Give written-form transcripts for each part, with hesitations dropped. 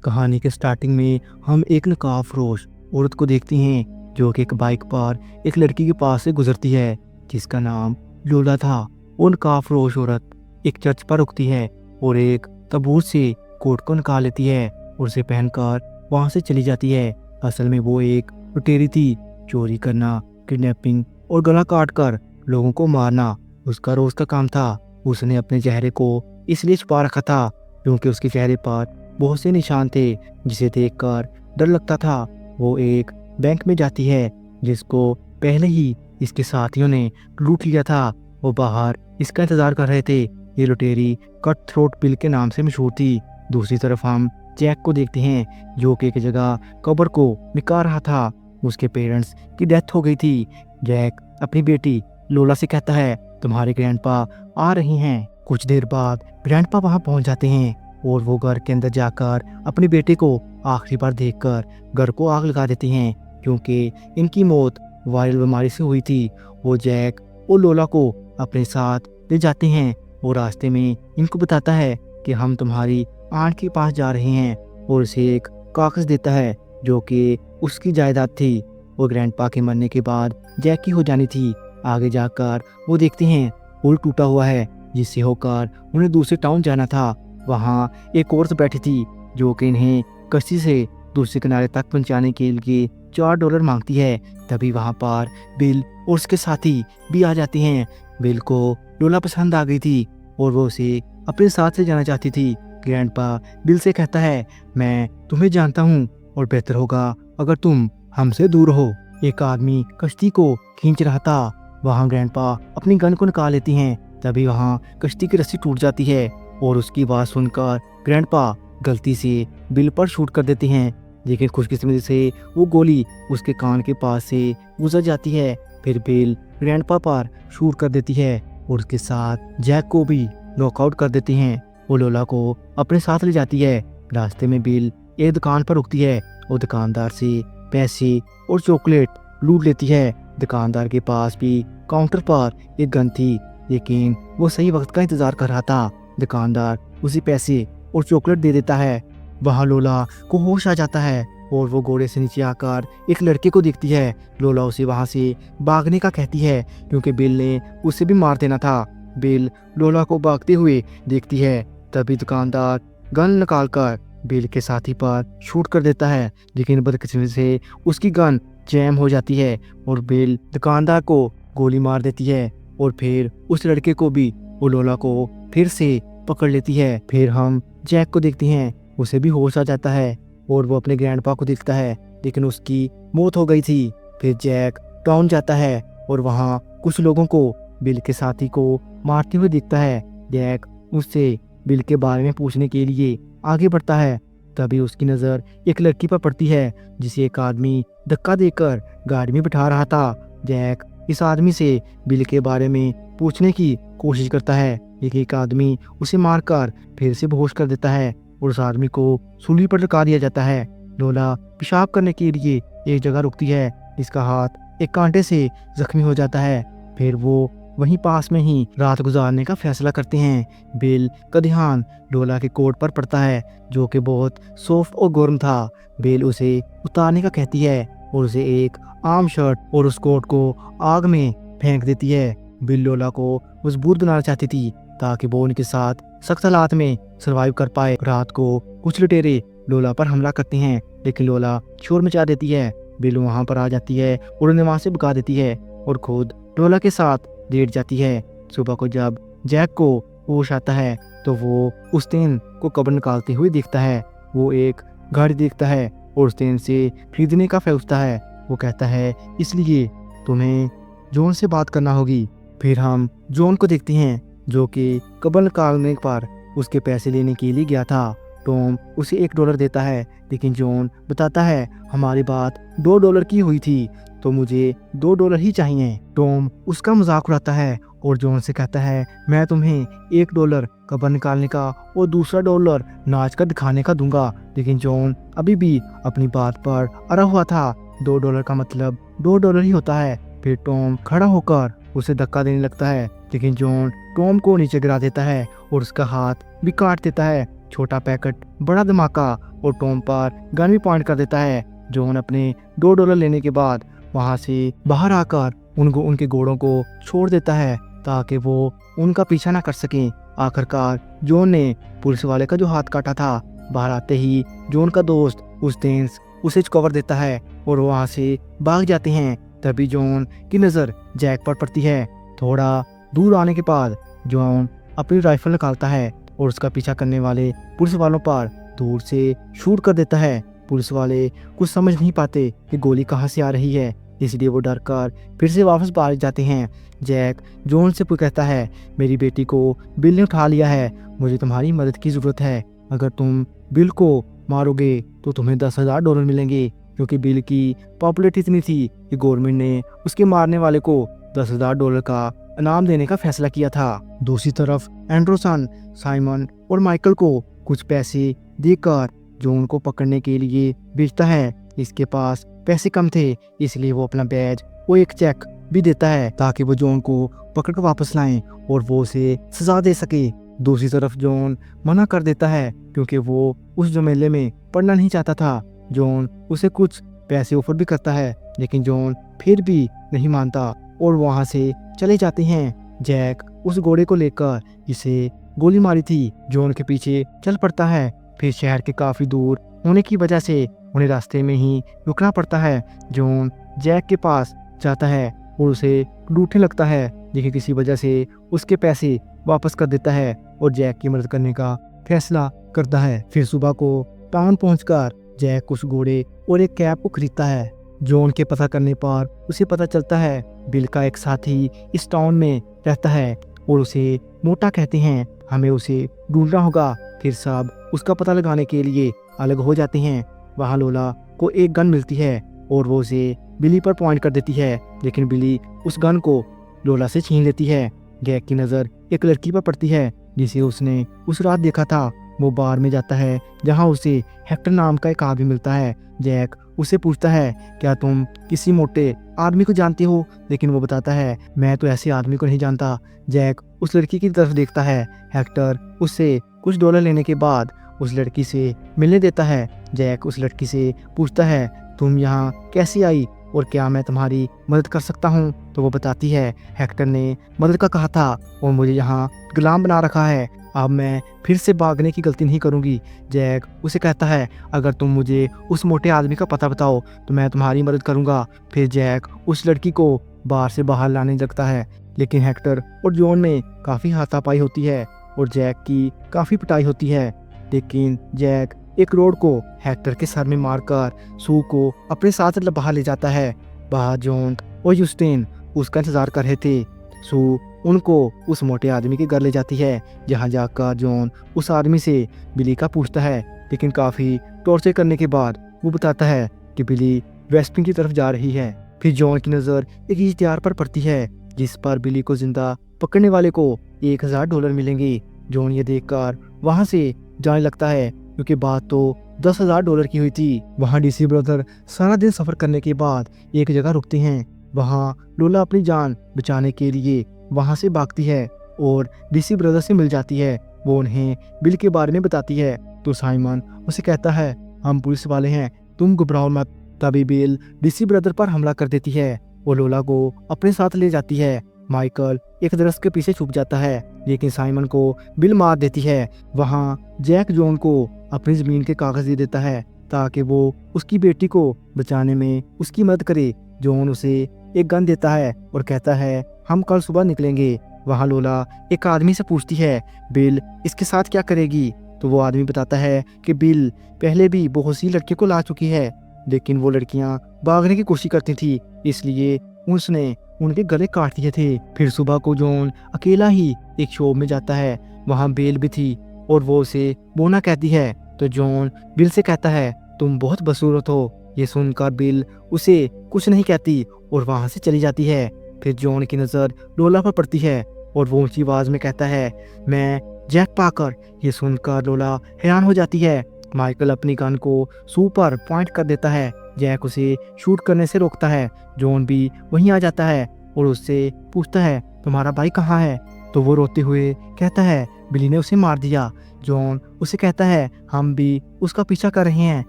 कहानी के स्टार्टिंग में हम एक नकाबपोश औरत को देखते हैं जो कि एक बाइक पर एक लड़की के पास से गुजरती है जिसका नाम लोला था। वो नकाबपोश औरत एक चर्च पर रुकती है और एक ताबूत से कोट को निकाल लेती है और उसे पहनकर वहां से चली जाती है। असल में वो एक लुटेरी थी। चोरी करना, किडनैपिंग और गला काट कर लोगों को मारना उसका रोज का काम था। उसने अपने चेहरे को इसलिए छुपा रखा था क्योंकि उसके चेहरे पर बहुत से निशान थे जिसे देखकर डर लगता था। वो एक बैंक में जाती है जिसको पहले ही इसके साथियों ने लूट लिया था। वो बाहर इसका इंतजार कर रहे थे। ये लुटेरी कट थ्रोट बिल के नाम से मशहूर थी। दूसरी तरफ हम जैक को देखते हैं जो कि एक जगह कब्र को निकाल रहा था। उसके पेरेंट्स की डेथ हो गई थी। जैक अपनी बेटी लोला से कहता है तुम्हारे ग्रैंडपा आ रही हैं। कुछ देर बाद ग्रैंडपा वहां पहुंच जाते हैं और वो घर के अंदर जाकर अपनी बेटे को आखिरी बार देखकर घर को आग लगा देते हैं क्योंकि इनकी मौत वायरल बीमारी से हुई थी। वो जैक और लोला को अपने साथ ले जाते हैं और रास्ते में इनको बताता है कि हम तुम्हारी आंट के पास जा रहे हैं और उसे एक कागज देता है जो कि उसकी जायदाद थी। वो ग्रैंडपा के मरने के बाद जैक की हो जानी थी। आगे जाकर वो देखते हैं पुल टूटा हुआ है जिससे होकर उन्हें दूसरे टाउन जाना था। वहाँ एक औरत बैठी थी जो कि इन्हें कश्ती से दूसरे किनारे तक पहुंचाने के लिए $4 मांगती है। तभी वहाँ पर बिल और उसके साथी भी आ जाते हैं। बिल को लोला पसंद आ गई थी और वो उसे अपने साथ ले जाना चाहती थी। ग्रैंडपा बिल से कहता है मैं तुम्हें जानता हूँ और बेहतर होगा अगर तुम हमसे दूर हो। एक आदमी कश्ती को खींच रहा था। वहाँ ग्रैंडपा अपनी गन को निकाल लेती हैं। तभी वहाँ कश्ती की रस्सी टूट जाती है और उसकी आवाज़ सुनकर ग्रैंडपा गलती से बिल पर शूट कर देते हैं, लेकिन खुशकिस्मती से वो गोली उसके कान के पास से गुजर जाती है। फिर बिल ग्रैंडपा पर शूट कर देती है और उसके साथ जैक को भी नॉकआउट कर देती हैं। वो लोला को अपने साथ ले जाती है। रास्ते में बिल एक दुकान पर रुकती है और दुकानदार से पैसे और चॉकलेट लूट लेती है। दुकानदार के पास भी काउंटर पर एक गन थी, लेकिन वो सही वक्त का इंतजार कर रहा था। दुकानदार उसे पैसे और चॉकलेट दे देता है। वहाँ लोला को होश आ जाता है और वो घोड़े से नीचे आकर एक लड़के को देखती है। लोला उसे वहाँ से भागने का कहती है क्योंकि बिल ने उसे भी मार देना था। बिल लोला को भागते हुए देखती है। तभी दुकानदार गन निकालकर बिल के साथी पर शूट कर देता है, लेकिन बदकिस्मती से उसकी गन जैम हो जाती है और बिल दुकानदार को गोली मार देती है और फिर उस लड़के को भी वो लोला को फिर से पकड़ लेती है। फिर हम जैक को देखते हैं। उसे भी होश आ जाता है और वो अपने ग्रैंडपा को देखता है, लेकिन उसकी मौत हो गई थी। फिर जैक टाउन जाता है और वहाँ कुछ लोगों को बिल के साथी को मारते हुए देखता है। जैक उससे बिल के बारे में पूछने के लिए आगे बढ़ता है। तभी उसकी नज़र एक लड़की पर पड़ती है जिसे एक आदमी धक्का देकर गाड़ी में बिठा रहा था। जैक इस आदमी से बिल के बारे में पूछने की कोशिश करता है, लेकिन एक आदमी उसे मारकर फिर से बेहोश कर देता है और उस आदमी को सूली पर लटका दिया जाता है। लोला पेशाब करने के लिए एक जगह रुकती है जिसका हाथ एक कांटे से जख्मी हो जाता है। फिर वो वहीं पास में ही रात गुजारने का फैसला करते हैं। बिल का ध्यान लोला के कोट पर पड़ता है जो कि बहुत सॉफ्ट और गर्म था। बिल उसे उतारने का कहती है और उसे एक आम शर्ट और उस कोट को आग में फेंक देती है। बिल लोला को मजबूत बनाना चाहती थी ताकि वो उनके साथ सख्त हालात में सरवाइव कर पाए। रात को कुछ लुटेरे लोला पर हमला करते हैं, लेकिन लोला शोर मचा देती है। बिल वहां पर आ जाती है और उन्हें वहां से भगा देती है और खुद लोला के साथ लेट जाती है। सुबह को जब जैक को होश आता है तो वो उस तेन को कब्र निकालते हुए देखता है। वो एक गाड़ी देखता है और उस तेन से खरीदने का फैसला है। वो कहता है इसलिए तुम्हें जॉन से बात करना होगी। फिर हम जॉन को देखते हैं जो कि कब्र निकालने पर उसके पैसे लेने के लिए गया था। टॉम उसे $1 देता है, लेकिन जॉन बताता है हमारी बात $2 की हुई थी तो मुझे $2 ही चाहिए। टॉम उसका मजाक उड़ाता है और जॉन से कहता है मैं तुम्हें $1 कब्र निकालने का और दूसरा $1 नाच कर दिखाने का दूंगा, लेकिन जॉन अभी भी अपनी बात पर अड़ा हुआ था। $2 का मतलब $2 ही होता है। फिर टॉम खड़ा होकर उसे धक्का देने लगता है, लेकिन जॉन टॉम को नीचे गिरा देता है और उसका हाथ भी काट देता है। छोटा पैकेट बड़ा धमाका और टॉम पर गन भी पॉइंट कर देता है। जॉन अपने $2 लेने के बाद वहां से बाहर आकर उनके घोड़ों को छोड़ देता है ताकि वो उनका पीछा ना कर सकें। आखिरकार जॉन ने पुलिस वाले का जो हाथ काटा था बाहर आते ही जॉन का दोस्त उस्टेन्स उसे कवर देता है और वहां से भाग जाते हैं। तभी जॉन की नज़र जैक पर पड़ती है। थोड़ा दूर आने के बाद जॉन अपनी राइफल निकालता है और उसका पीछा करने वाले पुलिस वालों पर दूर से शूट कर देता है। पुलिस वाले कुछ समझ नहीं पाते कि गोली कहाँ से आ रही है, इसलिए वो डर कर फिर से वापस बाहर जाते हैं। जैक जॉन से कहता है, मेरी बेटी को बिल ने उठा लिया है, मुझे तुम्हारी मदद की ज़रूरत है। अगर तुम बिल को मारोगे तो तुम्हें $10,000 मिलेंगे, क्योंकि बिल की पॉपुलैरिटी इतनी थी कि गवर्नमेंट ने उसके मारने वाले को $10,000 का इनाम देने का फैसला किया था। दूसरी तरफ एंडरसन साइमन और माइकल को कुछ पैसे देकर जॉन को पकड़ने के लिए भेजता है। इसके पास पैसे कम थे, इसलिए वो अपना बैज और एक चेक भी देता है ताकि वो जॉन को पकड़ कर वापस लाएं और वो उसे सजा दे सके। दूसरी तरफ जॉन मना कर देता है क्योंकि वो उस झमेले में पढ़ना नहीं चाहता था। जॉन उसे कुछ पैसे ऑफर भी करता है, लेकिन जॉन फिर भी नहीं मानता और वहां से चले जाते हैं। जैक उस घोड़े को लेकर जिसे गोली मारी थी जॉन के पीछे चल पड़ता है। फिर शहर के काफी दूर होने की वजह से उन्हें रास्ते में ही रुकना पड़ता है। जॉन जैक के पास जाता है और उसे लूटने लगता है, लेकिन किसी वजह से उसके पैसे वापस कर देता है और जैक की मदद करने का फैसला करता है। फिर सुबह को टाउन पहुंचकर जैक उस घोड़े और एक कैब को खरीदता है। जॉन के पता करने पर उसे पता चलता है बिल का एक साथी इस टाउन में रहता है और उसे मोटा कहते हैं, हमें उसे ढूंढना होगा। फिर सब उसका पता लगाने के लिए अलग हो जाते हैं। वहाँ लोला को एक गन मिलती है और वो उसे बिली पर पॉइंट कर देती है, लेकिन बिली उस गन को लोला से छीन लेती है। जैक की नज़र एक लड़की पर पड़ती है जिसे उसने उस रात देखा था। वो बार में जाता है जहाँ उसे हेक्टर नाम का एक आदमी मिलता है। जैक उसे पूछता है, क्या तुम किसी मोटे आदमी को जानते हो? लेकिन वो बताता है, मैं तो ऐसे आदमी को नहीं जानता। जैक उस लड़की की तरफ देखता है। हेक्टर उससे कुछ $1 लेने के बाद उस लड़की से मिलने देता है। जैक उस लड़की से पूछता है, तुम यहाँ कैसे आई और क्या मैं तुम्हारी मदद कर सकता हूँ? तो वो बताती है, हेक्टर ने मदद का कहा था और मुझे यहाँ गुलाम बना रखा है, अब मैं फिर से भागने की गलती नहीं करूँगी। जैक उसे कहता है, अगर तुम मुझे उस मोटे आदमी का पता बताओ तो मैं तुम्हारी मदद करूँगा। फिर जैक उस लड़की को बार से बाहर लाने लगता है, लेकिन हेक्टर और जॉन में काफ़ी हाथापाई होती है और जैक की काफ़ी पिटाई होती है। लेकिन जैक एक रोड को हेक्टर के सर में मारकर सू को अपने साथ बाहर ले जाता है। बाहर जॉन और यूस्टेन उसका इंतजार कर रहे थे। सू उनको उस मोटे आदमी के घर ले जाती है, जहां जाकर जॉन उस आदमी से बिली का पूछता है, लेकिन काफ़ी टॉर्चर करने के बाद वो बताता है कि बिली वेस्टिंग की तरफ जा रही है। फिर जॉन की नज़र एक इश्तिहार पर पड़ती है जिस पर बिली को जिंदा पकड़ने वाले को $1,000 मिलेंगे। जॉन ये देखकर वहां से जाने लगता है क्योंकि बात तो $10,000 की हुई थी। वहाँ डीसी ब्रदर सारा दिन सफ़र करने के बाद एक जगह रुकते हैं। वहाँ लोला अपनी जान बचाने के लिए वहाँ से भागती है और डीसी ब्रदर से मिल जाती है। वो उन्हें बिल के बारे में बताती है तो साइमन उसे कहता है, हम पुलिस वाले हैं, तुम घबराओ मत। तभी बिल डीसी ब्रदर पर हमला कर देती है और लोला को अपने साथ ले जाती है। माइकल एक दरख्त के पीछे छुप जाता है, लेकिन साइमन को बिल मार देती है। वहाँ जैक जॉन को अपनी ज़मीन के कागज़ दे देता है ताकि वो उसकी बेटी को बचाने में उसकी मदद करे। जॉन उसे एक गन देता है और कहता है, हम कल सुबह निकलेंगे। वहाँ लोला एक आदमी से पूछती है, बिल इसके साथ क्या करेगी? तो वो आदमी बताता है कि बिल पहले भी बहुत सी लड़कियों को ला चुकी है, लेकिन वो लड़कियाँ भागने की कोशिश करती थी, इसलिए उसने उनके गले काट दिए थे। फिर सुबह को जॉन अकेला ही एक शॉप में जाता है। वहाँ बेल भी थी और वो उसे बोना कहती है। तो जॉन बिल से कहता है, तुम बहुत बदसूरत हो। ये सुनकर बिल उसे कुछ नहीं कहती और वहाँ से चली जाती है। फिर जॉन की नज़र लोला पर पड़ती है और वो ऊंची आवाज़ में कहता है, मैं जैक पाकर। ये सुनकर लोला हैरान हो जाती है। माइकल अपनी गन को सू पर पॉइंट कर देता है। जैक उसे शूट करने से रोकता है। जॉन भी वहीं आ जाता है और उससे पूछता है, तुम्हारा भाई कहाँ है? तो वो रोते हुए कहता है, बिली ने उसे मार दिया। जॉन उसे कहता है हम भी उसका पीछा कर रहे हैं,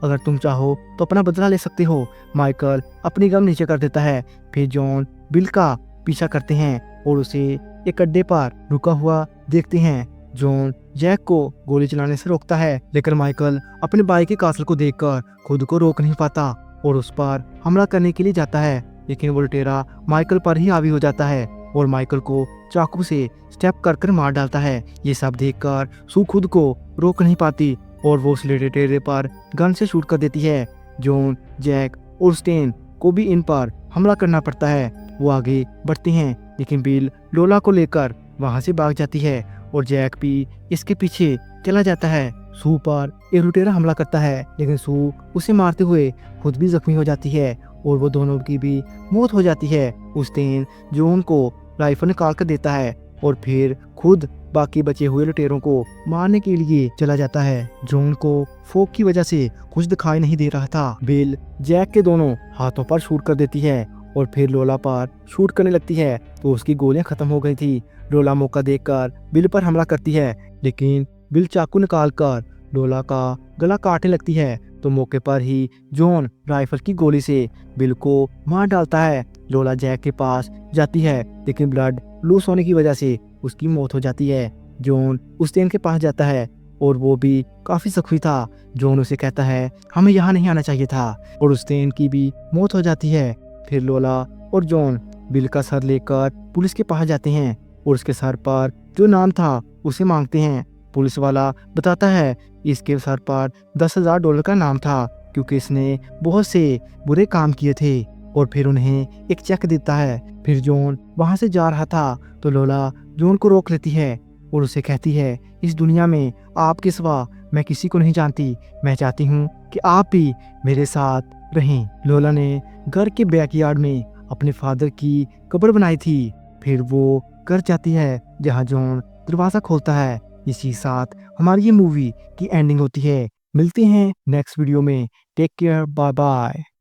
अगर तुम चाहो तो अपना बदला ले सकते हो। माइकल अपनी गम नीचे कर देता है। फिर जॉन बिल का पीछा करते हैं और उसे एक अड्डे पर रुका हुआ देखते हैं। जॉन जैक को गोली चलाने से रोकता है, लेकिन माइकल अपने भाई के कातिल को देखकर खुद को रोक नहीं पाता और उस पर हमला करने के लिए जाता है, लेकिन वो लुटेरा माइकल पर ही हावी हो जाता है और माइकल को चाकू से स्टेप कर कर मार डालता है। ये सब देखकर सू खुद को रोक नहीं पाती और वो उस लुटेरे पर गन से शूट कर देती है। जॉन, जैक और स्टेन को भी इन पर हमला करना पड़ता है। वो आगे बढ़ते हैं, लेकिन बिल लोला को लेकर वहां से भाग जाती है और जैक भी इसके पीछे चला जाता है। सू पर एक लुटेरा हमला करता है, लेकिन सू उसे मारते हुए खुद भी जख्मी हो जाती है और वो दोनों की भी मौत हो जाती है। स्टेन जॉन को राइफल निकाल कर देता है और फिर खुद बाकी बचे हुए लुटेरों को मारने के लिए चला जाता है। जॉन को फोक की वजह से कुछ दिखाई नहीं दे रहा था। बिल जैक के दोनों हाथों पर शूट कर देती है और फिर लोला पर शूट करने लगती है तो उसकी गोलियां खत्म हो गई थी। लोला मौका देखकर बिल पर हमला करती है, लेकिन बिल चाकू निकाल कर लोला का गला काटने लगती है तो मौके पर ही जॉन राइफल की गोली से बिल को मार डालता है। लोला जैक के पास जाती है, लेकिन ब्लड लूज होने की वजह से उसकी मौत हो जाती है। जॉन स्टेन के पास जाता है और वो भी काफी जख्मी था। जॉन उसे कहता है हमें यहाँ नहीं आना चाहिए था और स्टेन की भी मौत हो जाती है। फिर लोला और जॉन बिल का सर लेकर पुलिस के पास जाते हैं और उसके सर पर जो नाम था उसे मांगते हैं। पुलिस वाला बताता है इसके सर पर $10,000 का नाम था क्योंकि इसने बहुत से बुरे काम किए थे, और फिर उन्हें एक चेक देता है। फिर जॉन वहां से जा रहा था तो लोला जॉन को रोक लेती है और उसे कहती है इस दुनिया में आपके सिवा मैं किसी को नहीं जानती, मैं चाहती हूँ कि आप भी मेरे साथ रहें। लोला ने घर के बैकयार्ड में अपने फादर की कब्र बनाई थी। फिर वो घर जाती है जहाँ जॉन दरवाजा खोलता है। इसी साथ हमारी ये मूवी की एंडिंग होती है। मिलते हैं नेक्स्ट वीडियो में। Take care, bye bye.